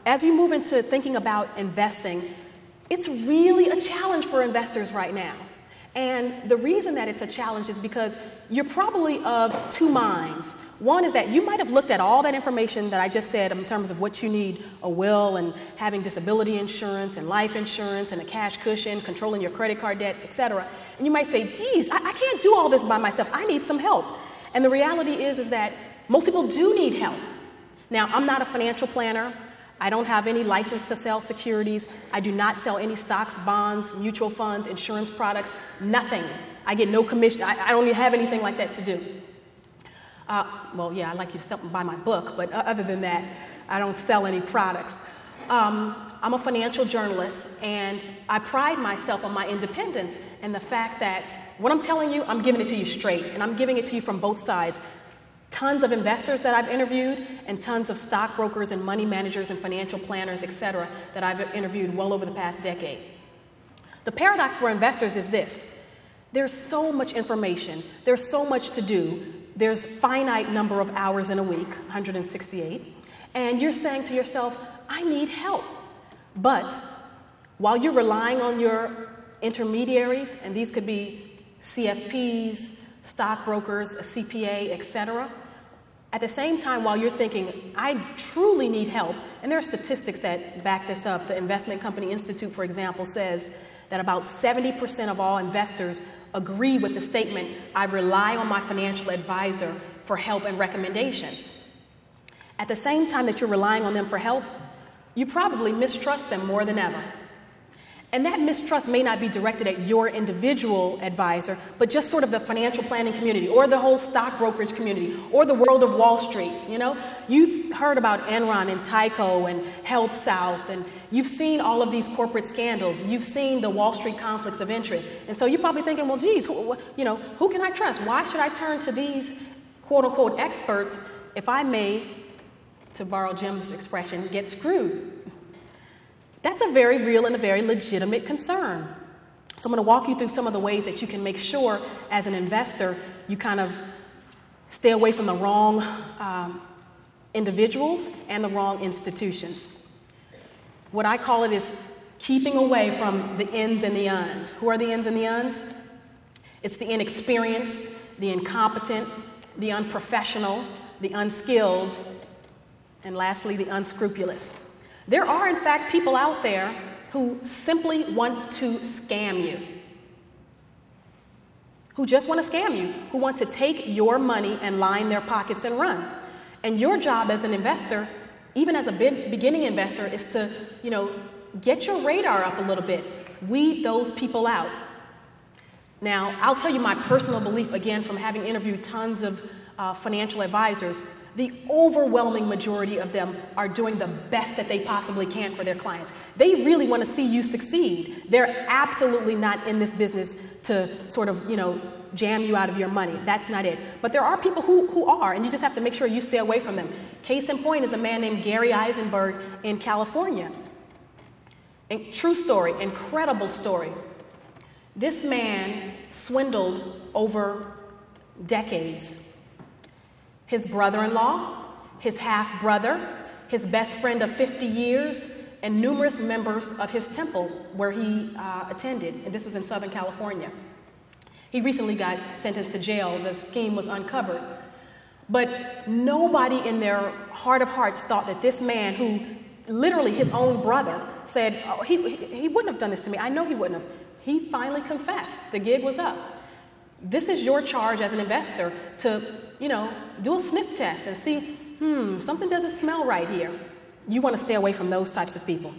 as we move into thinking about investing, it's really a challenge for investors right now. And the reason that it's a challenge is because you're probably of two minds. One is that you might have looked at all that information that I just said in terms of what you need, a will and having disability insurance and life insurance and a cash cushion, controlling your credit card debt, etc. And you might say, geez, I can't do all this by myself. I need some help. And the reality is that most people do need help. Now, I'm not a financial planner. I don't have any license to sell securities. I do not sell any stocks, bonds, mutual funds, insurance products, nothing. I get no commission. I don't even have anything like that to do. Well, yeah, I'd like you to buy my book, but other than that, I don't sell any products. I'm a financial journalist, and I pride myself on my independence and the fact that what I'm telling you, I'm giving it to you straight, and I'm giving it to you from both sides. Tons of investors that I've interviewed and tons of stockbrokers and money managers and financial planners, etc., that I've interviewed well over the past decade. The paradox for investors is this. There's so much information. There's so much to do. There's a finite number of hours in a week, 168, and you're saying to yourself, I need help. But while you're relying on your intermediaries, and these could be CFPs, stockbrokers, a CPA, etc. At the same time, while you're thinking, I truly need help, and there are statistics that back this up. The Investment Company Institute, for example, says that about 70% of all investors agree with the statement, I rely on my financial advisor for help and recommendations. At the same time that you're relying on them for help, you probably mistrust them more than ever. And that mistrust may not be directed at your individual advisor, but just sort of the financial planning community or the whole stock brokerage community or the world of Wall Street, you know? You've heard about Enron and Tyco and Help South, and you've seen all of these corporate scandals. You've seen the Wall Street conflicts of interest. And so you're probably thinking, well, geez, who can I trust? Why should I turn to these quote-unquote experts if I may, to borrow Jim's expression, get screwed? That's a very real and a very legitimate concern. So I'm going to walk you through some of the ways that you can make sure, as an investor, you kind of stay away from the wrong individuals and the wrong institutions. What I call it is keeping away from the ins and the uns. Who are the ins and the uns? It's the inexperienced, the incompetent, the unprofessional, the unskilled, and lastly, the unscrupulous. There are, in fact, people out there who simply want to scam you, who just want to scam you, who want to take your money and line their pockets and run. And your job as an investor, even as a beginning investor, is to, get your radar up a little bit, weed those people out. Now, I'll tell you my personal belief, again, from having interviewed tons of financial advisors. The overwhelming majority of them are doing the best that they possibly can for their clients. They really want to see you succeed. They're absolutely not in this business to sort of, jam you out of your money. That's not it. But there are people who are, and you just have to make sure you stay away from them. Case in point is a man named Gary Eisenberg in California. And true story, incredible story. This man swindled over decades. His brother-in-law, his half-brother, his best friend of 50 years, and numerous members of his temple where he attended, and this was in Southern California. He recently got sentenced to jail. The scheme was uncovered. But nobody in their heart of hearts thought that this man, who literally his own brother said, oh, he wouldn't have done this to me. I know he wouldn't have. He finally confessed. The gig was up. This is your charge as an investor to, do a sniff test and see, something doesn't smell right here. You want to stay away from those types of people.